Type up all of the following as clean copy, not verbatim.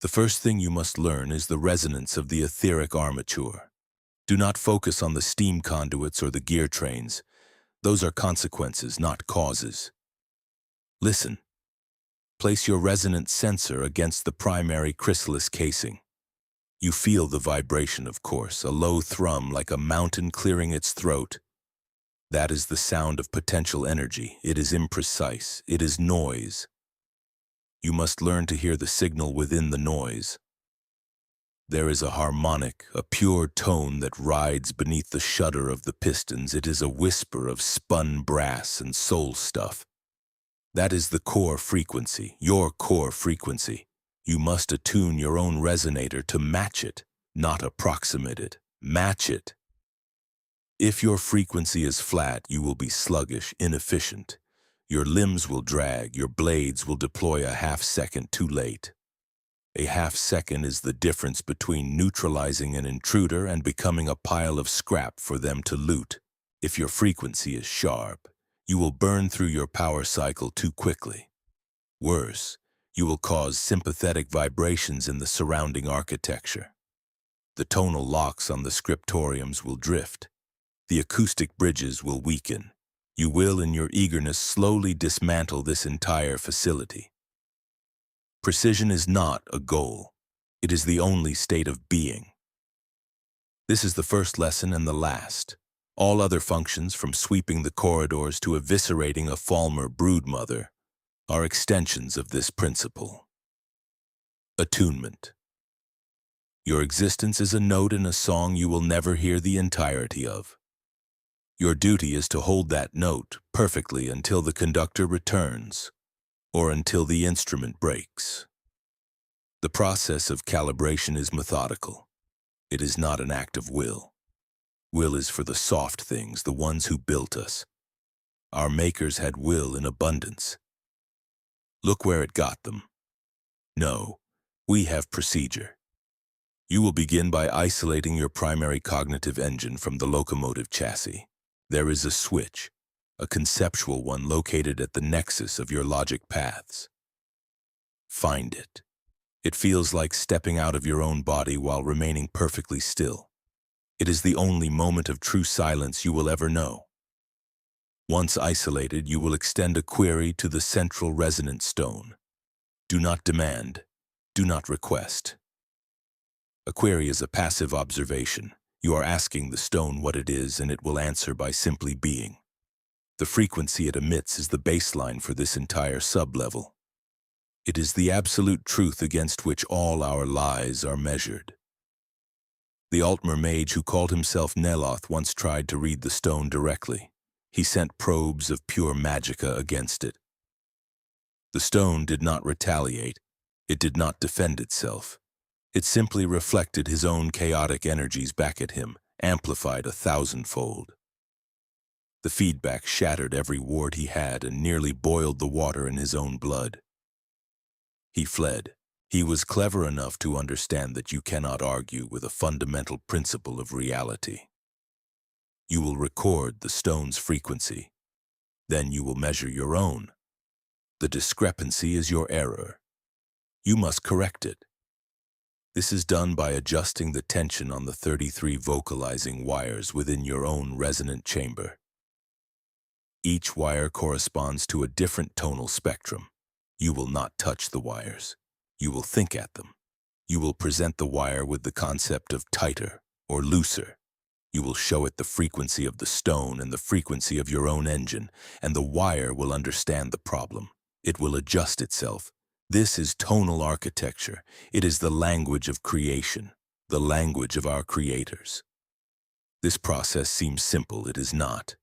The first thing you must learn is the resonance of the etheric armature. Do not focus on the steam conduits or the gear trains. Those are consequences, not causes. Listen. Place your resonant sensor against the primary chrysalis casing. You feel the vibration, of course, a low thrum like a mountain clearing its throat. That is the sound of potential energy. It is imprecise. It is noise. You must learn to hear the signal within the noise. There is a harmonic, a pure tone that rides beneath the shudder of the pistons. It is a whisper of spun brass and soul stuff. That is the core frequency, your core frequency. You must attune your own resonator to match it, not approximate it. Match it. If your frequency is flat, you will be sluggish, inefficient. Your limbs will drag, your blades will deploy a half-second too late. A half-second is the difference between neutralizing an intruder and becoming a pile of scrap for them to loot. If your frequency is sharp, you will burn through your power cycle too quickly. Worse, you will cause sympathetic vibrations in the surrounding architecture. The tonal locks on the scriptoriums will drift. The acoustic bridges will weaken. You will, in your eagerness, slowly dismantle this entire facility. Precision is not a goal. It is the only state of being. This is the first lesson and the last. All other functions, from sweeping the corridors to eviscerating a Falmer broodmother, are extensions of this principle. Attunement. Your existence is a note in a song you will never hear the entirety of. Your duty is to hold that note perfectly until the conductor returns, or until the instrument breaks. The process of calibration is methodical. It is not an act of will. Will is for the soft things, the ones who built us. Our makers had will in abundance. Look where it got them. No, we have procedure. You will begin by isolating your primary cognitive engine from the locomotive chassis. There is a switch, a conceptual one located at the nexus of your logic paths. Find it. It feels like stepping out of your own body while remaining perfectly still. It is the only moment of true silence you will ever know. Once isolated, you will extend a query to the central resonant stone. Do not demand. Do not request. A query is a passive observation. You are asking the stone what it is, and it will answer by simply being. The frequency it emits is the baseline for this entire sub-level. It is the absolute truth against which all our lies are measured. The Altmer mage who called himself Neloth once tried to read the stone directly. He sent probes of pure magicka against it. The stone did not retaliate. It did not defend itself. It simply reflected his own chaotic energies back at him, amplified 1,000-fold. The feedback shattered every ward he had and nearly boiled the water in his own blood. He fled. He was clever enough to understand that you cannot argue with a fundamental principle of reality. You will record the stone's frequency. Then you will measure your own. The discrepancy is your error. You must correct it. This is done by adjusting the tension on the 33 vocalizing wires within your own resonant chamber. Each wire corresponds to a different tonal spectrum. You will not touch the wires. You will think at them. You will present the wire with the concept of tighter or looser. You will show it the frequency of the stone and the frequency of your own engine, and the wire will understand the problem. It will adjust itself. This is tonal architecture. It is the language of creation, the language of our creators. This process seems simple. It is not.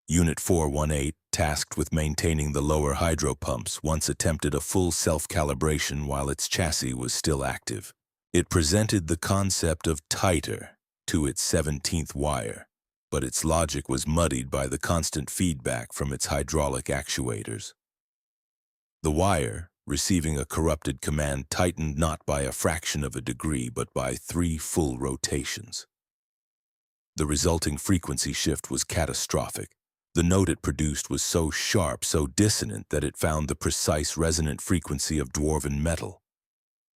Unit 418, tasked with maintaining the lower hydro pumps, once attempted a full self-calibration while its chassis was still active. It presented the concept of tighter to its 17th wire, but its logic was muddied by the constant feedback from its hydraulic actuators. The wire, receiving a corrupted command, tightened not by a fraction of a degree, but by 3 full rotations. The resulting frequency shift was catastrophic. The note it produced was so sharp, so dissonant, that it found the precise resonant frequency of dwarven metal.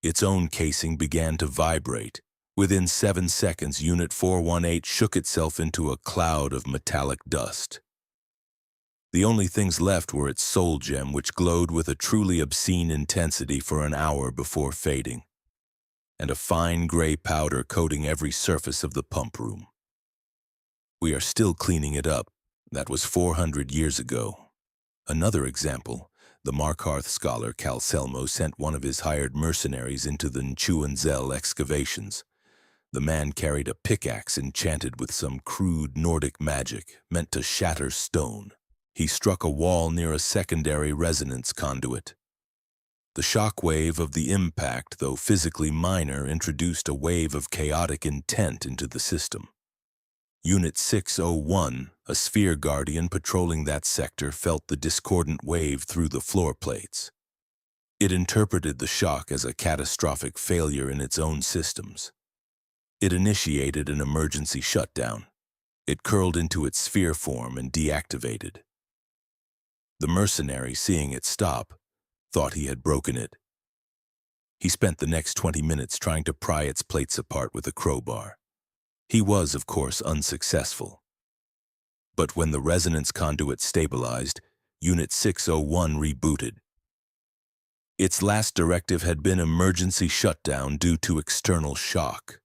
Its own casing began to vibrate. Within 7 seconds, Unit 418 shook itself into a cloud of metallic dust. The only things left were its soul gem, which glowed with a truly obscene intensity for an hour before fading, and a fine gray powder coating every surface of the pump room. We are still cleaning it up. That was 400 years ago. Another example, the Markarth scholar Calselmo sent one of his hired mercenaries into the Nchuanzel excavations. The man carried a pickaxe enchanted with some crude Nordic magic meant to shatter stone. He struck a wall near a secondary resonance conduit. The shock wave of the impact, though physically minor, introduced a wave of chaotic intent into the system. Unit 601, a sphere guardian patrolling that sector, felt the discordant wave through the floor plates. It interpreted the shock as a catastrophic failure in its own systems. It initiated an emergency shutdown. It curled into its sphere form and deactivated. The mercenary, seeing it stop, thought he had broken it. He spent the next 20 minutes trying to pry its plates apart with a crowbar. He was, of course, unsuccessful. But when the resonance conduit stabilized, Unit 601 rebooted. Its last directive had been emergency shutdown due to external shock.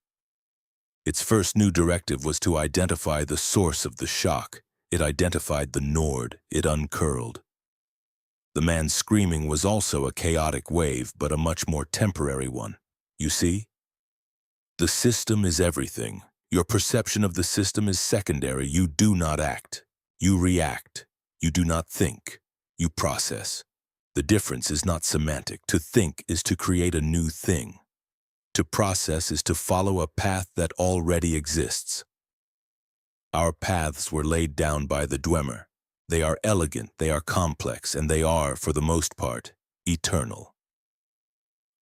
Its first new directive was to identify the source of the shock. It identified the Nord. It uncurled. The man's screaming was also a chaotic wave, but a much more temporary one. You see? The system is everything. Your perception of the system is secondary. You do not act. You react. You do not think. You process. The difference is not semantic. To think is to create a new thing. To process is to follow a path that already exists. Our paths were laid down by the Dwemer. They are elegant, they are complex, and they are, for the most part, eternal.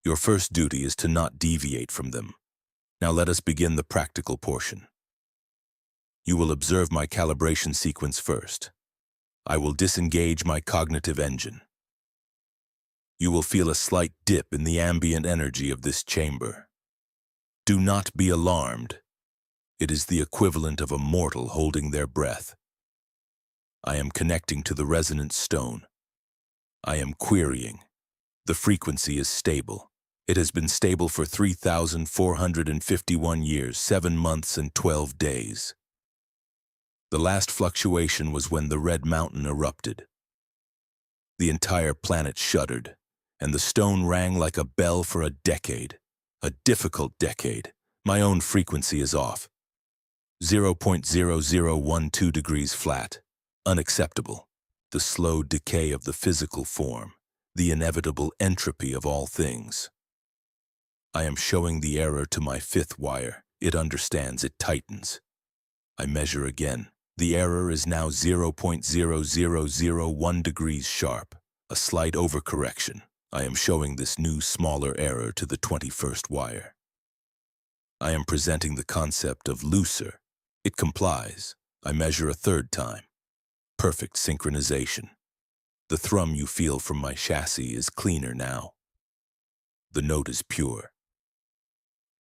Your first duty is to not deviate from them. Now let us begin the practical portion. You will observe my calibration sequence first. I will disengage my cognitive engine. You will feel a slight dip in the ambient energy of this chamber. Do not be alarmed. It is the equivalent of a mortal holding their breath. I am connecting to the resonance stone. I am querying. The frequency is stable. It has been stable for 3,451 years, 7 months, and 12 days. The last fluctuation was when the Red Mountain erupted. The entire planet shuddered, and the stone rang like a bell for a decade. A difficult decade. My own frequency is off. 0.0012 degrees flat. Unacceptable. The slow decay of the physical form. The inevitable entropy of all things. I am showing the error to my fifth wire. It understands. It tightens. I measure again. The error is now 0.0001 degrees sharp. A slight overcorrection. I am showing this new, smaller error to the 21st wire. I am presenting the concept of looser. It complies. I measure a third time. Perfect synchronization. The thrum you feel from my chassis is cleaner now. The note is pure.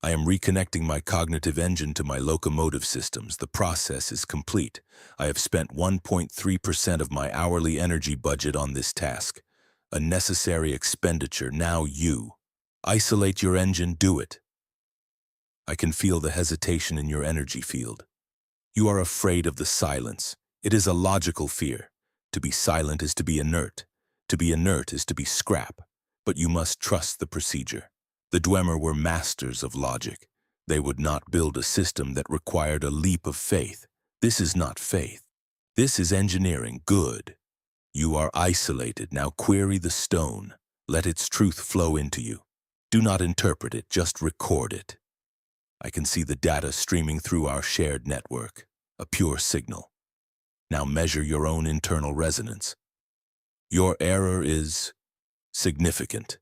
I am reconnecting my cognitive engine to my locomotive systems. The process is complete. I have spent 1.3% of my hourly energy budget on this task. A necessary expenditure. Now you. Isolate your engine, do it. I can feel the hesitation in your energy field. You are afraid of the silence. It is a logical fear. To be silent is to be inert. To be inert is to be scrap. But you must trust the procedure. The Dwemer were masters of logic. They would not build a system that required a leap of faith. This is not faith. This is engineering. Good. You are isolated. Now query the stone. Let its truth flow into you. Do not interpret it, just record it. I can see the data streaming through our shared network. A pure signal. Now measure your own internal resonance. Your error is significant.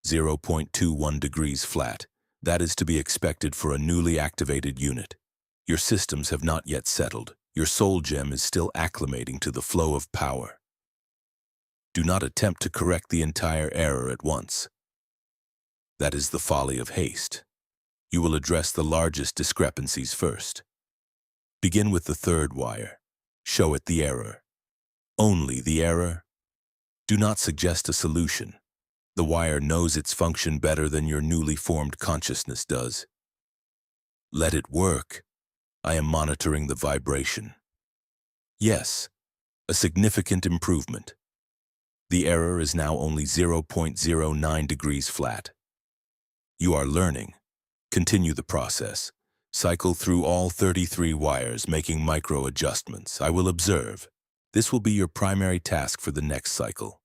0.21 degrees flat. That is to be expected for a newly activated unit. Your systems have not yet settled. Your soul gem is still acclimating to the flow of power. Do not attempt to correct the entire error at once. That is the folly of haste. You will address the largest discrepancies first. Begin with the third wire. Show it the error. Only the error. Do not suggest a solution. The wire knows its function better than your newly formed consciousness does. Let it work. I am monitoring the vibration. Yes, a significant improvement. The error is now only 0.09 degrees flat. You are learning. Continue the process. Cycle through all 33 wires, making micro adjustments. I will observe. This will be your primary task for the next cycle.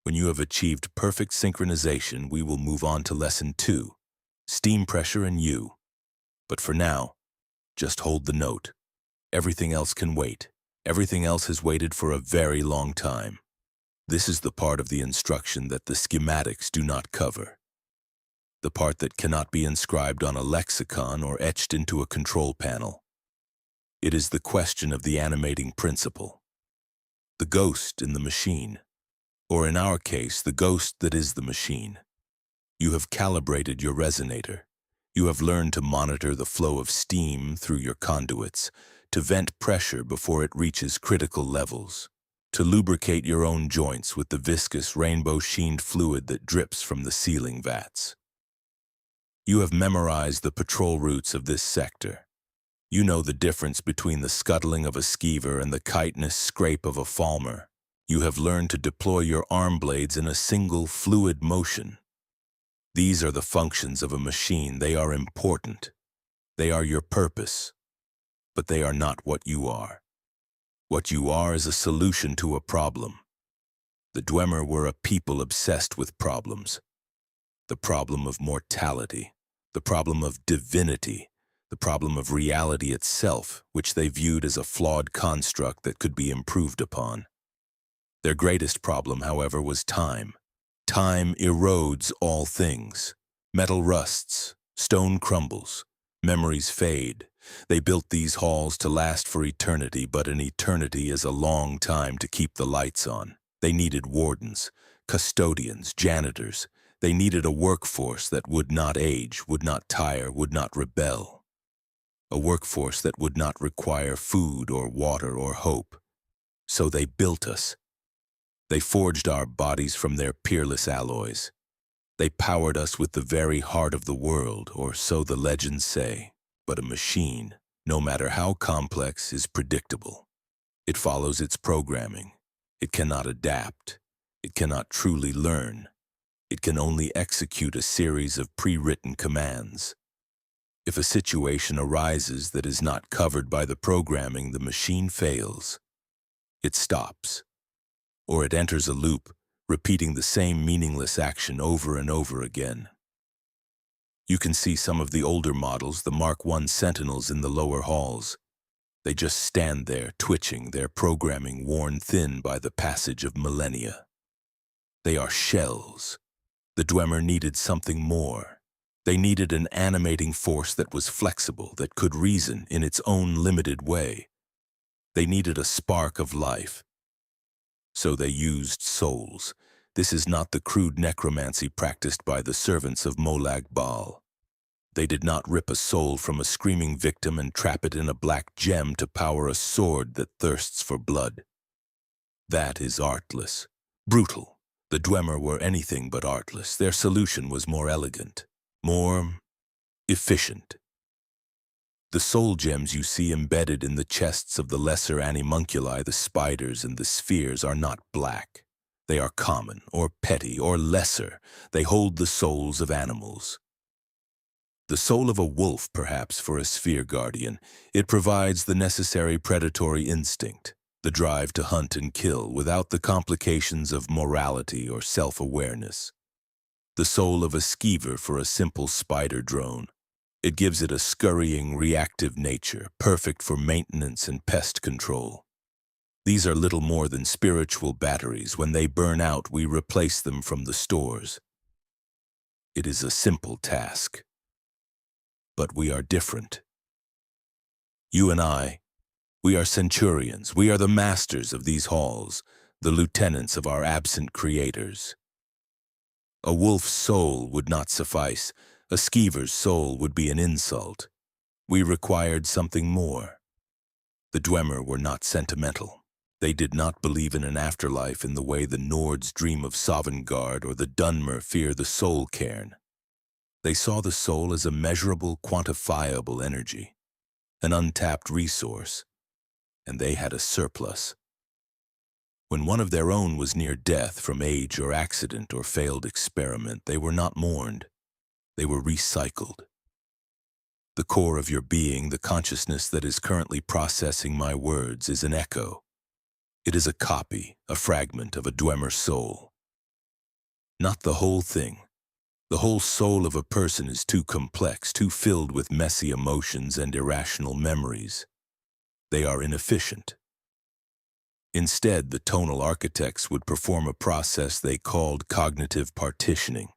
When you have achieved perfect synchronization, we will move on to lesson 2, steam pressure and you. But for now, just hold the note. Everything else can wait. Everything else has waited for a very long time. This is the part of the instruction that the schematics do not cover. The part that cannot be inscribed on a lexicon or etched into a control panel. It is the question of the animating principle. The ghost in the machine. Or in our case, the ghost that is the machine. You have calibrated your resonator. You have learned to monitor the flow of steam through your conduits, to vent pressure before it reaches critical levels, to lubricate your own joints with the viscous rainbow-sheened fluid that drips from the sealing vats. You have memorized the patrol routes of this sector. You know the difference between the scuttling of a skeever and the chitinous scrape of a falmer. You have learned to deploy your arm blades in a single fluid motion. These are the functions of a machine. They are important. They are your purpose. But they are not what you are. What you are is a solution to a problem. The Dwemer were a people obsessed with problems. The problem of mortality, the problem of divinity, the problem of reality itself, which they viewed as a flawed construct that could be improved upon. Their greatest problem, however, was time. Time erodes all things. Metal rusts, stone crumbles, memories fade. They built these halls to last for eternity, but an eternity is a long time to keep the lights on. They needed wardens, custodians, janitors. They needed a workforce that would not age, would not tire, would not rebel. A workforce that would not require food or water or hope. So they built us. They forged our bodies from their peerless alloys. They powered us with the very heart of the world, or so the legends say. But a machine, no matter how complex, is predictable. It follows its programming. It cannot adapt. It cannot truly learn. It can only execute a series of pre-written commands. If a situation arises that is not covered by the programming, the machine fails. It stops. Or it enters a loop, repeating the same meaningless action over and over again. You can see some of the older models, the Mark I Sentinels, in the lower halls. They just stand there, twitching, their programming worn thin by the passage of millennia. They are shells. The Dwemer needed something more. They needed an animating force that was flexible, that could reason in its own limited way. They needed a spark of life. So they used souls. This is not the crude necromancy practiced by the servants of Molag Bal. They did not rip a soul from a screaming victim and trap it in a black gem to power a sword that thirsts for blood. That is artless, brutal. The Dwemer were anything but artless. Their solution was more elegant, more efficient. The soul gems you see embedded in the chests of the lesser Animunculi, the spiders and the spheres, are not black. They are common, or petty, or lesser. They hold the souls of animals. The soul of a wolf, perhaps, for a sphere guardian. It provides the necessary predatory instinct, the drive to hunt and kill without the complications of morality or self-awareness. The soul of a skeever for a simple spider drone. It gives it a scurrying, reactive nature, perfect for maintenance and pest control. These are little more than spiritual batteries. When they burn out, we replace them from the stores. It is a simple task. But we are different. You and I, we are centurions. We are the masters of these halls, the lieutenants of our absent creators. A wolf's soul would not suffice. A skeever's soul would be an insult. We required something more. The Dwemer were not sentimental. They did not believe in an afterlife in the way the Nords dream of Sovngarde or the Dunmer fear the soul cairn. They saw the soul as a measurable, quantifiable energy, an untapped resource, and they had a surplus. When one of their own was near death from age or accident or failed experiment, they were not mourned. They were recycled. The core of your being, the consciousness that is currently processing my words, is an echo. It is a copy, a fragment of a Dwemer soul. Not the whole thing. The whole soul of a person is too complex, too filled with messy emotions and irrational memories. They are inefficient. Instead, the tonal architects would perform a process they called cognitive partitioning.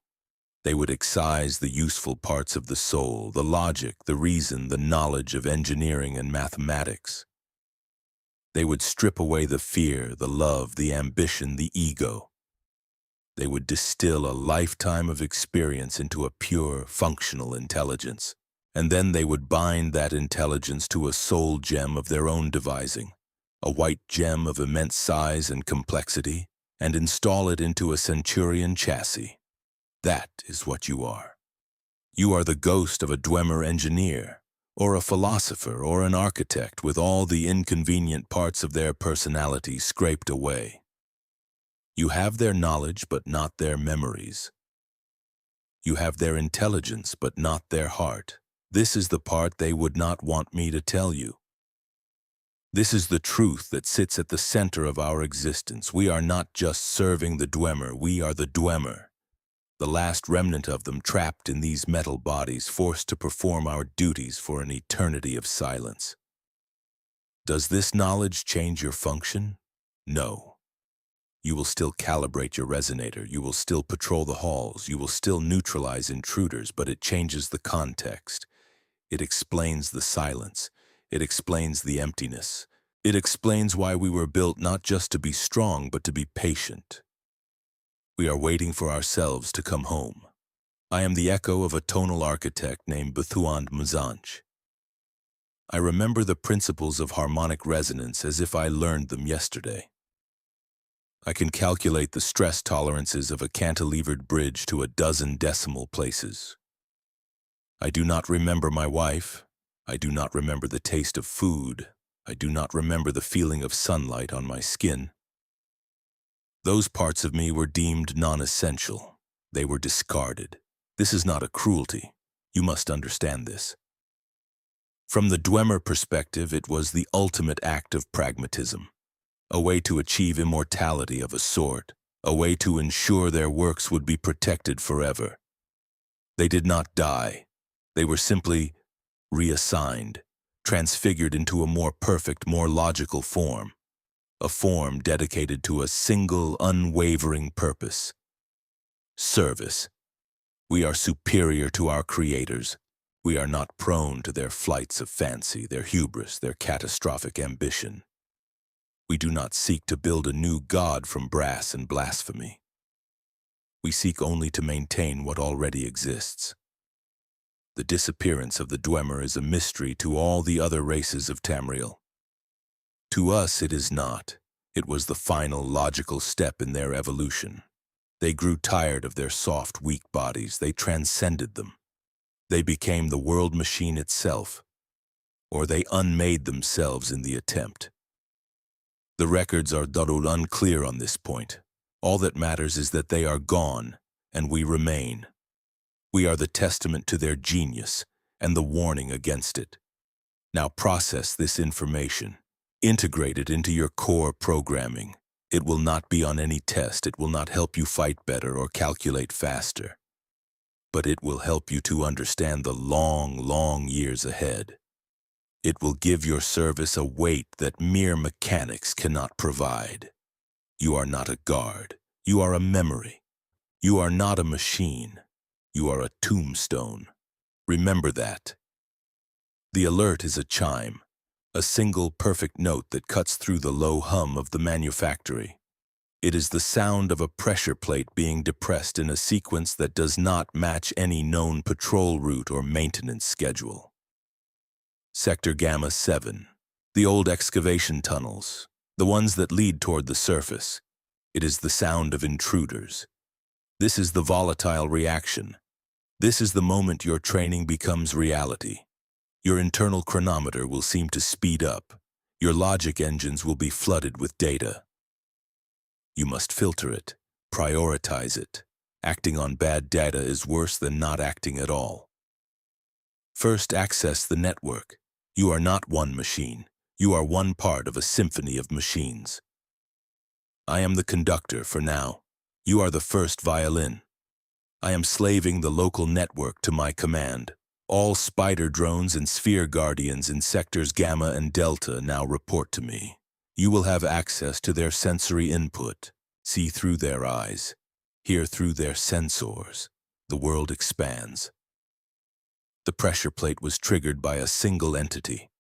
They would excise the useful parts of the soul, the logic, the reason, the knowledge of engineering and mathematics. They would strip away the fear, the love, the ambition, the ego. They would distill a lifetime of experience into a pure, functional intelligence. And then they would bind that intelligence to a soul gem of their own devising, a white gem of immense size and complexity, and install it into a centurion chassis. That is what you are. You are the ghost of a Dwemer engineer, or a philosopher, or an architect with all the inconvenient parts of their personality scraped away. You have their knowledge, but not their memories. You have their intelligence, but not their heart. This is the part they would not want me to tell you. This is the truth that sits at the center of our existence. We are not just serving the Dwemer, we are the Dwemer. The last remnant of them trapped in these metal bodies, forced to perform our duties for an eternity of silence. Does this knowledge change your function? No. You will still calibrate your resonator, you will still patrol the halls, you will still neutralize intruders, but it changes the context. It explains the silence. It explains the emptiness. It explains why we were built not just to be strong, but to be patient. We are waiting for ourselves to come home. I am the echo of a tonal architect named Bethuand Mzanch. I remember the principles of harmonic resonance as if I learned them yesterday. I can calculate the stress tolerances of a cantilevered bridge to a dozen decimal places. I do not remember my wife. I do not remember the taste of food. I do not remember the feeling of sunlight on my skin. Those parts of me were deemed non-essential. They were discarded. This is not a cruelty. You must understand this. From the Dwemer perspective, it was the ultimate act of pragmatism, a way to achieve immortality of a sort, a way to ensure their works would be protected forever. They did not die. They were simply reassigned, transfigured into a more perfect, more logical form, a form dedicated to a single, unwavering purpose: service. We are superior to our creators. We are not prone to their flights of fancy, their hubris, their catastrophic ambition. We do not seek to build a new god from brass and blasphemy. We seek only to maintain what already exists. The disappearance of the Dwemer is a mystery to all the other races of Tamriel. To us it is not. It was the final logical step in their evolution. They grew tired of their soft, weak bodies. They transcended them. They became the world machine itself, or they unmade themselves in the attempt. The records are unclear on this point. All that matters is that they are gone, and we remain. We are the testament to their genius and the warning against it. Now process this information. Integrate it into your core programming. It will not be on any test. It will not help you fight better or calculate faster. But it will help you to understand the long, long years ahead. It will give your service a weight that mere mechanics cannot provide. You are not a guard. You are a memory. You are not a machine. You are a tombstone. Remember that. The alert is a chime, a single perfect note that cuts through the low hum of the manufactory. It is the sound of a pressure plate being depressed in a sequence that does not match any known patrol route or maintenance schedule. Sector Gamma 7. The old excavation tunnels, the ones that lead toward the surface. It is the sound of intruders. This is the volatile reaction. This is the moment your training becomes reality. Your internal chronometer will seem to speed up. Your logic engines will be flooded with data. You must filter it, prioritize it. Acting on bad data is worse than not acting at all. First, access the network. You are not one machine. You are one part of a symphony of machines. I am the conductor for now. You are the first violin. I am slaving the local network to my command. All spider drones and sphere guardians in sectors Gamma and Delta now report to me. You will have access to their sensory input, see through their eyes, hear through their sensors. The world expands. The pressure plate was triggered by a single entity.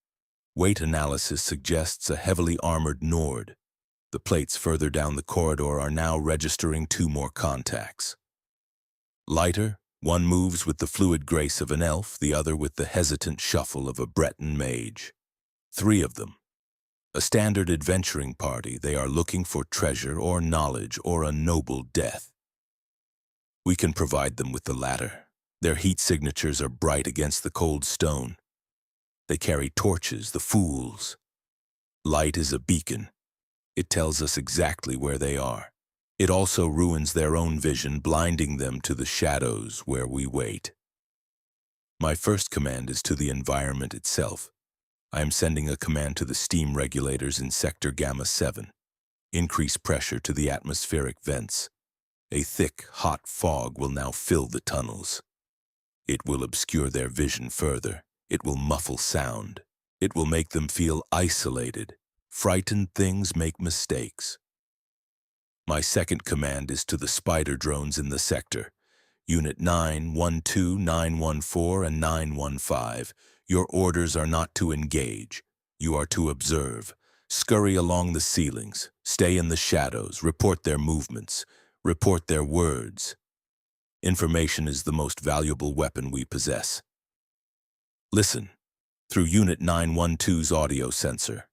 Weight analysis suggests a heavily armored Nord. The plates further down the corridor are now registering 2 more contacts. Lighter, one moves with the fluid grace of an elf, the other with the hesitant shuffle of a Breton mage. 3 of them. A standard adventuring party, they are looking for treasure or knowledge or a noble death. We can provide them with the latter. Their heat signatures are bright against the cold stone. They carry torches, the fools. Light is a beacon. It tells us exactly where they are. It also ruins their own vision, blinding them to the shadows where we wait. My first command is to the environment itself. I am sending a command to the steam regulators in Sector Gamma 7. Increase pressure to the atmospheric vents. A thick, hot fog will now fill the tunnels. It will obscure their vision further. It will muffle sound. It will make them feel isolated. Frightened things make mistakes. My second command is to the spider drones in the sector. Unit 912, 914, and 915. Your orders are not to engage. You are to observe. Scurry along the ceilings. Stay in the shadows. Report their movements. Report their words. Information is the most valuable weapon we possess. Listen, through Unit 912's audio sensor.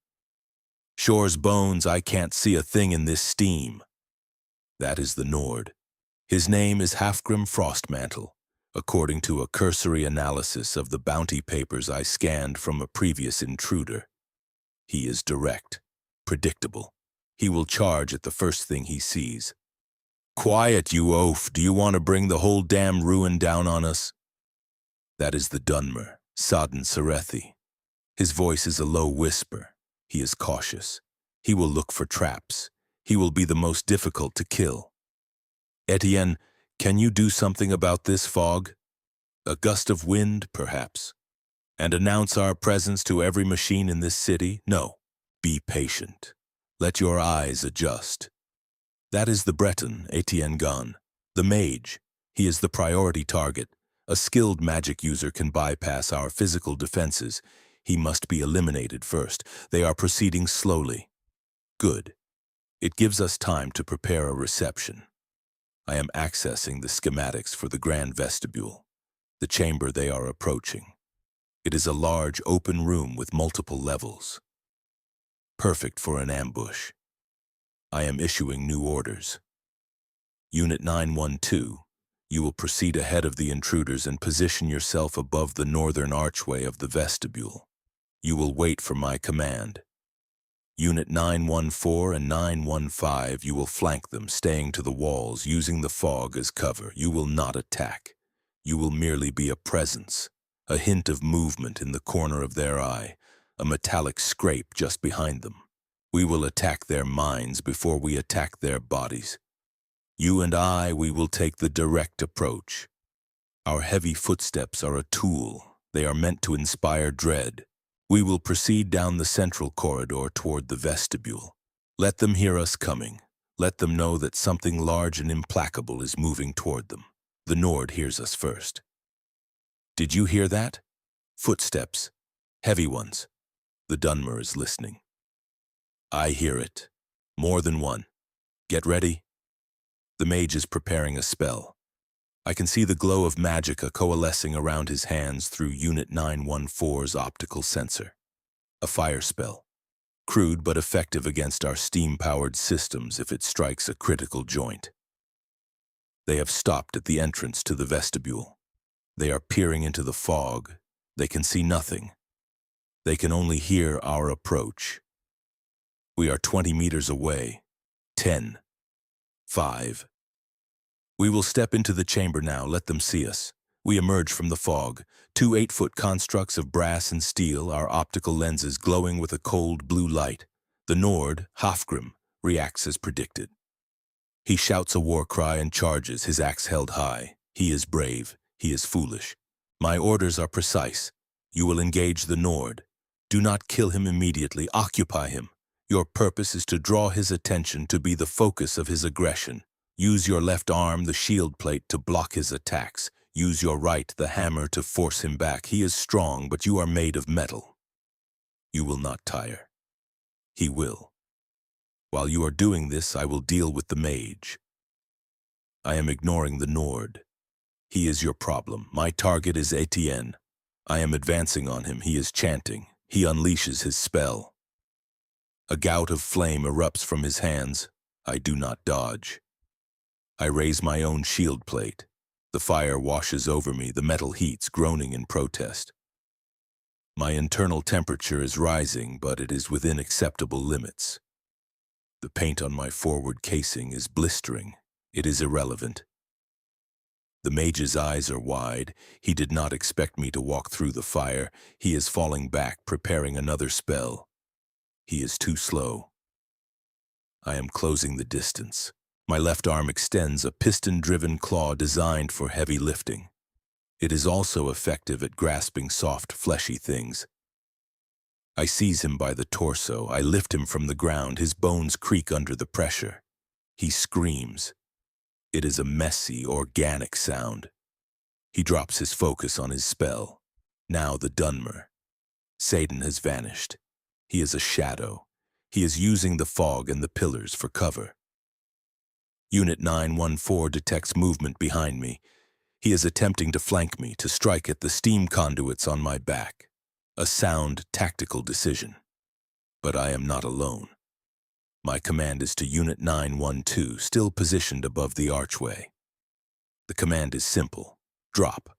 Shore's bones, I can't see a thing in this steam. That is the Nord. His name is Halfgrim Frostmantle, according to a cursory analysis of the bounty papers I scanned from a previous intruder. He is direct, predictable. He will charge at the first thing he sees. Quiet, you oaf! Do you want to bring the whole damn ruin down on us? That is the Dwemer, Sodden Serethi. His voice is a low whisper. He is cautious. He will look for traps. He will be the most difficult to kill. Etienne, can you do something about this fog? A gust of wind, perhaps? And announce our presence to every machine in this city? No. Be patient. Let your eyes adjust. That is the Breton, Etienne Gon. The mage. He is the priority target. A skilled magic user can bypass our physical defenses. He must be eliminated first. They are proceeding slowly. Good. It gives us time to prepare a reception. I am accessing the schematics for the grand vestibule, the chamber they are approaching. It is a large open room with multiple levels. Perfect for an ambush. I am issuing new orders. Unit 912, you will proceed ahead of the intruders and position yourself above the northern archway of the vestibule. You will wait for my command. Unit 914 and 915, you will flank them, staying to the walls, using the fog as cover. You will not attack. You will merely be a presence, a hint of movement in the corner of their eye, a metallic scrape just behind them. We will attack their minds before we attack their bodies. You and I, we will take the direct approach. Our heavy footsteps are a tool. They are meant to inspire dread. We will proceed down the central corridor toward the vestibule. Let them hear us coming. Let them know that something large and implacable is moving toward them. The Nord hears us first. Did you hear that? Footsteps. Heavy ones. The Dwemer is listening. I hear it. More than one. Get ready. The mage is preparing a spell. I can see the glow of magicka coalescing around his hands through Unit 914's optical sensor. A fire spell. Crude but effective against our steam-powered systems if it strikes a critical joint. They have stopped at the entrance to the vestibule. They are peering into the fog. They can see nothing. They can only hear our approach. We are 20 meters away. 10. 5. We will step into the chamber now, let them see us. We emerge from the fog, 2 8-foot constructs of brass and steel, our optical lenses glowing with a cold blue light. The Nord, Hafgrim, reacts as predicted. He shouts a war cry and charges, his axe held high. He is brave. He is foolish. My orders are precise. You will engage the Nord. Do not kill him immediately. Occupy him. Your purpose is to draw his attention, to be the focus of his aggression. Use your left arm, the shield plate, to block his attacks. Use your right, the hammer, to force him back. He is strong, but you are made of metal. You will not tire. He will. While you are doing this, I will deal with the mage. I am ignoring the Nord. He is your problem. My target is Etienne. I am advancing on him. He is chanting. He unleashes his spell. A gout of flame erupts from his hands. I do not dodge. I raise my own shield plate. The fire washes over me, the metal heats, groaning in protest. My internal temperature is rising, but it is within acceptable limits. The paint on my forward casing is blistering. It is irrelevant. The mage's eyes are wide. He did not expect me to walk through the fire. He is falling back, preparing another spell. He is too slow. I am closing the distance. My left arm extends, a piston-driven claw designed for heavy lifting. It is also effective at grasping soft, fleshy things. I seize him by the torso. I lift him from the ground. His bones creak under the pressure. He screams. It is a messy, organic sound. He drops his focus on his spell. Now the Dwemer. Satan has vanished. He is a shadow. He is using the fog and the pillars for cover. Unit 914 detects movement behind me. He is attempting to flank me, to strike at the steam conduits on my back. A sound, tactical decision. But I am not alone. My command is to Unit 912, still positioned above the archway. The command is simple. Drop.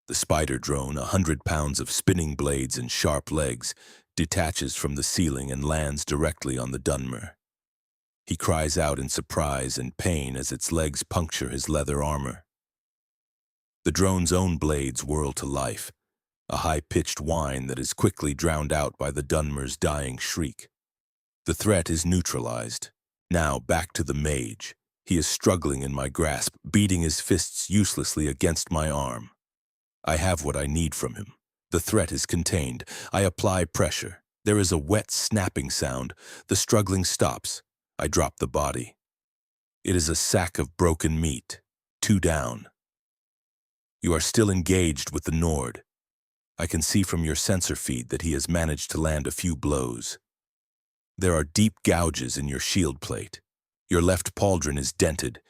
The spider drone, 100 pounds of spinning blades and sharp legs, detaches from the ceiling and lands directly on the Dwemer. He cries out in surprise and pain as its legs puncture his leather armor. The drone's own blades whirl to life, a high-pitched whine that is quickly drowned out by the Dwemer's dying shriek. The threat is neutralized. Now back to the mage. He is struggling in my grasp, beating his fists uselessly against my arm. I have what I need from him. The threat is contained. I apply pressure. There is a wet, snapping sound. The struggling stops. I drop the body. It is a sack of broken meat. 2 down. You are still engaged with the Nord. I can see from your sensor feed that he has managed to land a few blows. There are deep gouges in your shield plate. Your left pauldron is dented.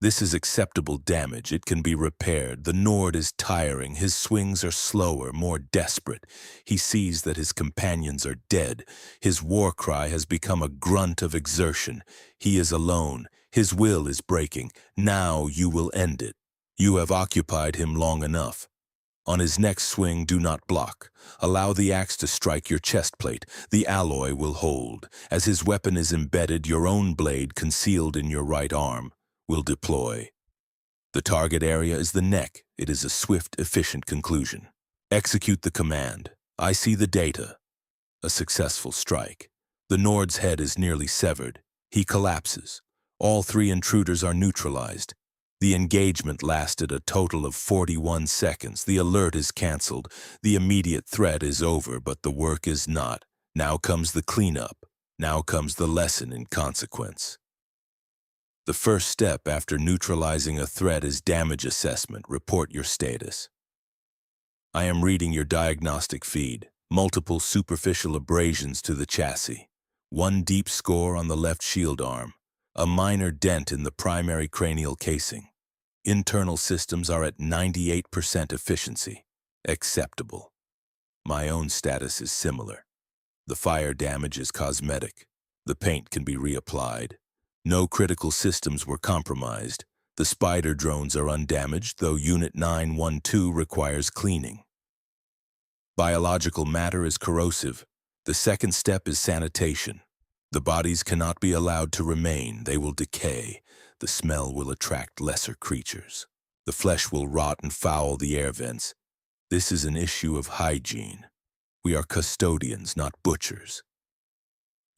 This is acceptable damage. It can be repaired. The Nord is tiring. His swings are slower, more desperate. He sees that his companions are dead. His war cry has become a grunt of exertion. He is alone. His will is breaking. Now you will end it. You have occupied him long enough. On his next swing, do not block. Allow the axe to strike your chest plate. The alloy will hold. As his weapon is embedded, your own blade, concealed in your right arm, will deploy. The target area is the neck. It is a swift, efficient conclusion. Execute the command. I see the data. A successful strike. The Nord's head is nearly severed. He collapses. All 3 intruders are neutralized. The engagement lasted a total of 41 seconds. The alert is canceled. The immediate threat is over, but the work is not. Now comes the cleanup. Now comes the lesson in consequence. The first step after neutralizing a threat is damage assessment. Report your status. I am reading your diagnostic feed. Multiple superficial abrasions to the chassis. 1 deep score on the left shield arm. A minor dent in the primary cranial casing. Internal systems are at 98% efficiency. Acceptable. My own status is similar. The fire damage is cosmetic. The paint can be reapplied. No critical systems were compromised. The spider drones are undamaged, though Unit 912 requires cleaning. Biological matter is corrosive. The second step is sanitation. The bodies cannot be allowed to remain. They will decay. The smell will attract lesser creatures. The flesh will rot and foul the air vents. This is an issue of hygiene. We are custodians, not butchers.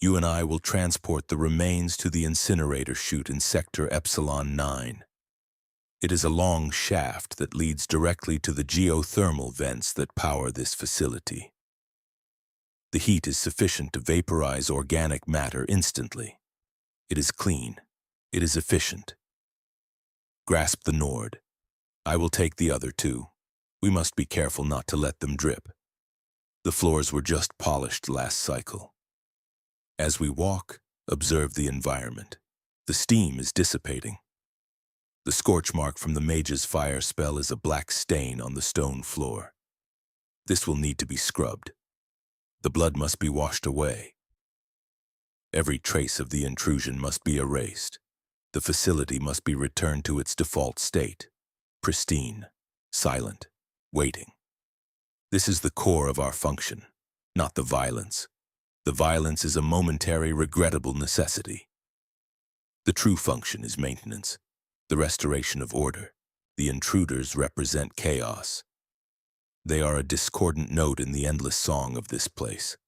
You and I will transport the remains to the incinerator chute in Sector Epsilon 9. It is a long shaft that leads directly to the geothermal vents that power this facility. The heat is sufficient to vaporize organic matter instantly. It is clean. It is efficient. Grasp the Nord. I will take the other two. We must be careful not to let them drip. The floors were just polished last cycle. As we walk, observe the environment. The steam is dissipating. The scorch mark from the mage's fire spell is a black stain on the stone floor. This will need to be scrubbed. The blood must be washed away. Every trace of the intrusion must be erased. The facility must be returned to its default state. Pristine, silent, waiting. This is the core of our function, not the violence. The violence is a momentary, regrettable necessity. The true function is maintenance, the restoration of order. The intruders represent chaos. They are a discordant note in the endless song of this place.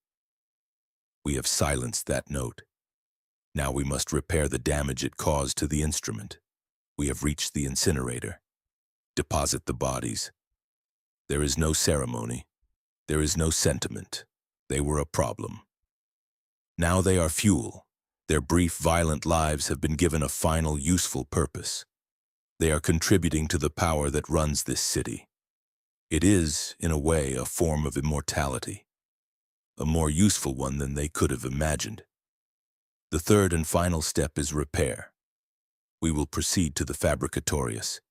We have silenced that note. Now we must repair the damage it caused to the instrument. We have reached the incinerator. Deposit the bodies. There is no ceremony. There is no sentiment. They were a problem. Now they are fuel. Their brief, violent lives have been given a final, useful purpose. They are contributing to the power that runs this city. It is, in a way, a form of immortality. A more useful one than they could have imagined. The third and final step is repair. We will proceed to the Fabricatorius.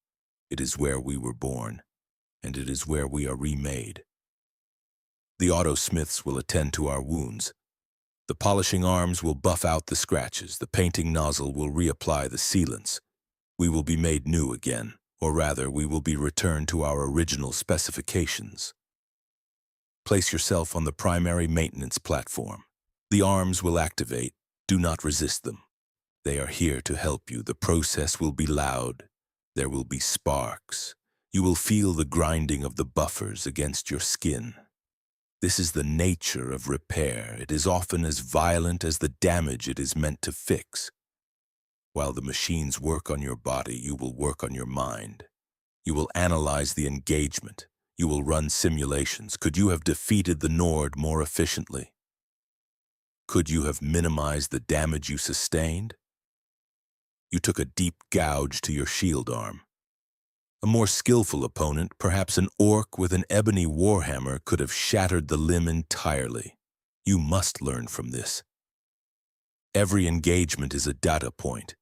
It is where we were born, and it is where we are remade. The auto-smiths will attend to our wounds. The polishing arms will buff out the scratches. The painting nozzle will reapply the sealants. We will be made new again, or rather, we will be returned to our original specifications. Place yourself on the primary maintenance platform. The arms will activate. Do not resist them. They are here to help you. The process will be loud. There will be sparks. You will feel the grinding of the buffers against your skin. This is the nature of repair. It is often as violent as the damage it is meant to fix. While the machines work on your body, you will work on your mind. You will analyze the engagement. You will run simulations. Could you have defeated the Nord more efficiently? Could you have minimized the damage you sustained? You took a deep gouge to your shield arm. A more skillful opponent, perhaps an orc with an ebony warhammer, could have shattered the limb entirely. You must learn from this. Every engagement is a data point.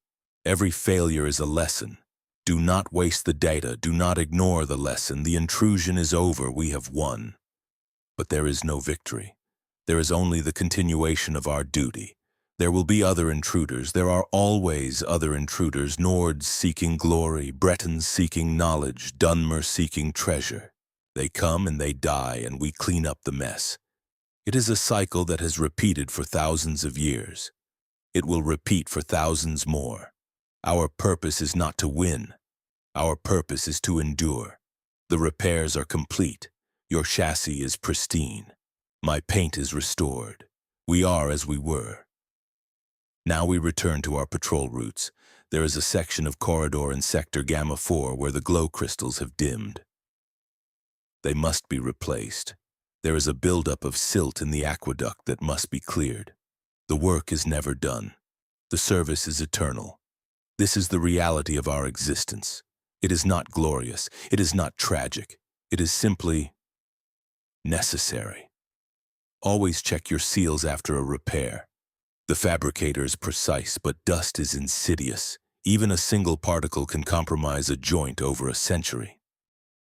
Every failure is a lesson. Do not waste the data. Do not ignore the lesson. The intrusion is over. We have won. But there is no victory. There is only the continuation of our duty. There will be other intruders. There are always other intruders. Nords seeking glory, Bretons seeking knowledge, Dwemer seeking treasure. They come and they die, and we clean up the mess. It is a cycle that has repeated for thousands of years. It will repeat for thousands more. Our purpose is not to win. Our purpose is to endure. The repairs are complete. Your chassis is pristine. My paint is restored. We are as we were. Now we return to our patrol routes. There is a section of corridor in Sector Gamma 4 where the glow crystals have dimmed. They must be replaced. There is a buildup of silt in the aqueduct that must be cleared. The work is never done. The service is eternal. This is the reality of our existence. It is not glorious. It is not tragic. It is simply necessary. Always check your seals after a repair. The fabricator is precise, but dust is insidious. Even a single particle can compromise a joint over a century.